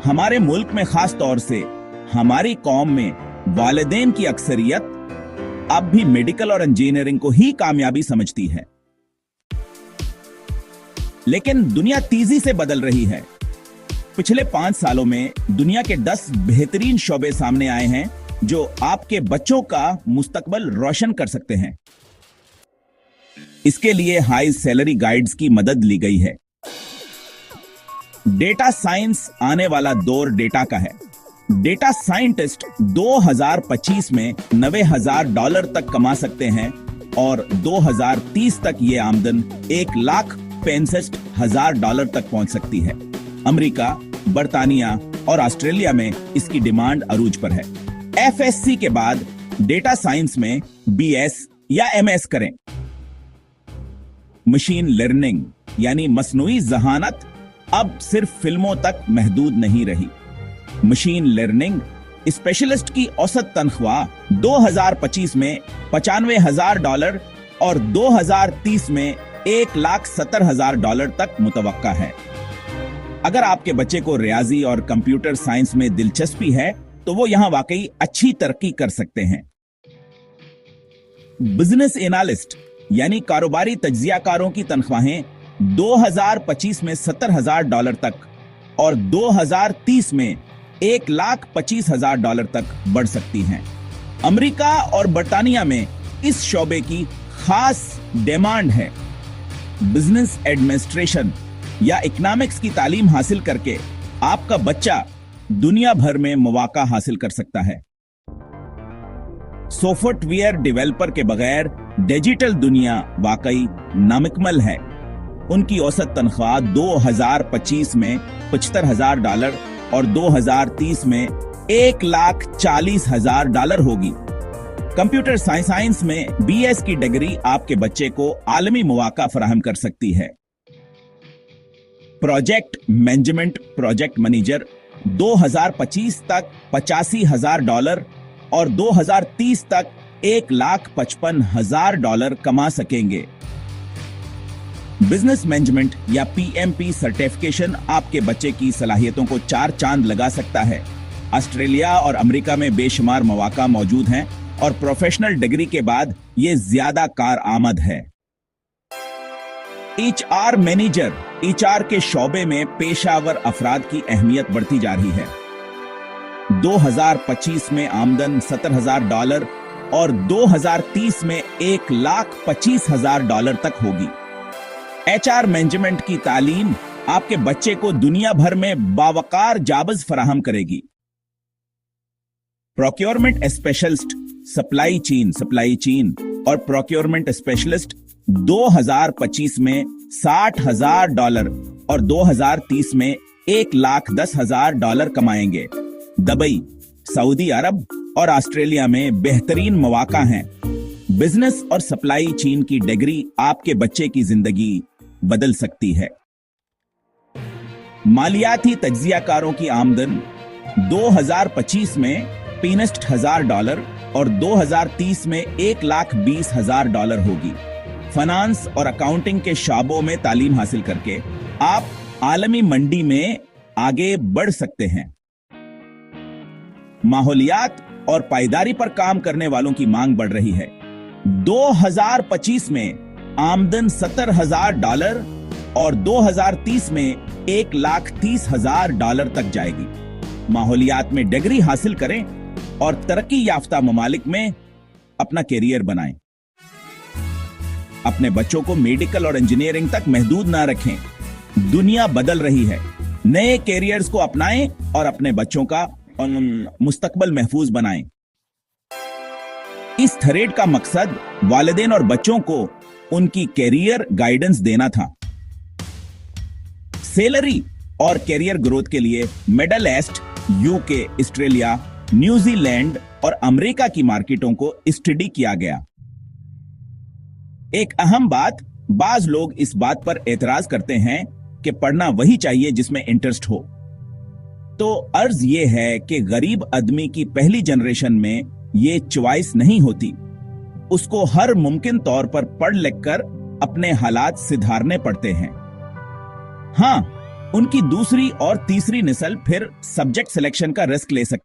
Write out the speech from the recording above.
हमारे मुल्क में खास तौर से हमारी कौम में वालिदैन की अक्सरियत अब भी मेडिकल और इंजीनियरिंग को ही कामयाबी समझती है। लेकिन दुनिया तेजी से बदल रही है। पिछले 5 सालों में दुनिया के 10 बेहतरीन शोबे सामने आए हैं जो आपके बच्चों का मुस्तकबल रोशन कर सकते हैं। इसके लिए हाई सैलरी गाइड्स की मदद ली गई है। डेटा साइंस आने वाला दौर डेटा का है। डेटा साइंटिस्ट 2025 में $90,000 तक कमा सकते हैं और 2030 तक ये आमदन $1,65,000 तक पहुंच सकती है। अमेरिका, बर्तानिया और ऑस्ट्रेलिया में इसकी डिमांड अरूज पर है। एफएससी के बाद डेटा साइंस में बीएस या एमएस करें। मशीन लर्निंग यानी मसनूई ज़हानत अब सिर्फ फिल्मों तक महदूद नहीं रही। मशीन लर्निंग स्पेशलिस्ट की औसत तनख्वाह 2025 में $95,000 और 2030 में $1,70,000 तक मुतवक्का है। अगर आपके बच्चे को रियाजी और कंप्यूटर साइंस में दिलचस्पी है तो वो यहां वाकई अच्छी तरक्की कर सकते हैं। बिजनेस एनालिस्ट यानी कारोबारी तज्जियाकारों की तनख्वाहें 2025 में $70,000 तक और 2030 में $1,25,000 तक बढ़ सकती हैं। अमेरिका और बर्तानिया में इस शोबे की खास डिमांड है। बिजनेस एडमिनिस्ट्रेशन या इकोनॉमिक्स की तालीम हासिल करके आपका बच्चा दुनिया भर में मौका हासिल कर सकता है। सॉफ्टवेयर डेवलपर के बगैर डिजिटल दुनिया वाकई नामुकम्मल है। उनकी औसत तनख्वाह 2025 में $75,000 और 2030 में $1,40,000 होगी। कंप्यूटर साइंस में बीएस की डिग्री आपके बच्चे को आलमी मौका फराहम कर सकती है। प्रोजेक्ट मैनेजमेंट प्रोजेक्ट मैनेजर 2025 तक $85,000 और 2030 तक $1,55,000 कमा सकेंगे। बिजनेस मैनेजमेंट या पीएमपी सर्टिफिकेशन आपके बच्चे की सलाहियतों को 4 चांद लगा सकता है। ऑस्ट्रेलिया और अमेरिका में बेशुमार मौका मौजूद हैं और प्रोफेशनल डिग्री के बाद ये ज्यादा कारआमद है। एचआर मैनेजर एचआर के शोबे में पेशावर अफराद की अहमियत बढ़ती जा रही है। 2025 में आमदन $70,000 और 2030 में $1,25,000 तक होगी। एचआर मैनेजमेंट की तालीम आपके बच्चे को दुनिया भर में बावकार जाबज फराहम करेगी। प्रोक्योरमेंट स्पेशलिस्ट सप्लाई चेन और प्रोक्योरमेंट स्पेशलिस्ट 2025 में $60,000 और 2030 में $1,10,000 कमाएंगे। दुबई, सऊदी अरब और ऑस्ट्रेलिया में बेहतरीन मौका हैं। बिजनेस और सप्लाई चेन की डिग्री आपके बच्चे की जिंदगी बदल सकती है। मालियाती तज्जियाकारों की आमदन 2025 में $65,000 और 2030 में $1,20,000 होगी। फाइनेंस और अकाउंटिंग के शाबों में तालीम हासिल करके आप आलमी मंडी में आगे बढ़ सकते हैं। माहौलियात और पायदारी पर काम करने वालों की मांग बढ़ रही है। 2025 में आमदन $70,000 और 2030 में $1,30,000 तक जाएगी। माहौलियात में डिग्री हासिल करें और तरक्की याफ्ता ममालिक में अपना कैरियर बनाएं। अपने बच्चों को मेडिकल और इंजीनियरिंग तक महदूद ना रखें। दुनिया बदल रही है। नए कैरियर्स को अपनाएं और अपने बच्चों का मुस्तकबल महफूज बनाएं। इस थ्रेड का मकसद वालिदैन और बच्चों को उनकी कैरियर गाइडेंस देना था। सैलरी और कैरियर ग्रोथ के लिए middle east, UK, Australia, New Zealand और अमेरिका की मार्केटों को स्टडी किया गया। एक अहम बात, बाज लोग इस बात पर एतराज करते हैं कि पढ़ना वही चाहिए जिसमें इंटरेस्ट हो। तो अर्ज ये है कि गरीब आदमी की पहली जनरेशन में ये चॉइस नहीं होती। उसको हर मुमकिन तौर पर पढ़ लिख कर अपने हालात सुधारने पड़ते हैं। हाँ, उनकी दूसरी और तीसरी नस्ल फिर सब्जेक्ट सिलेक्शन का रिस्क ले सकती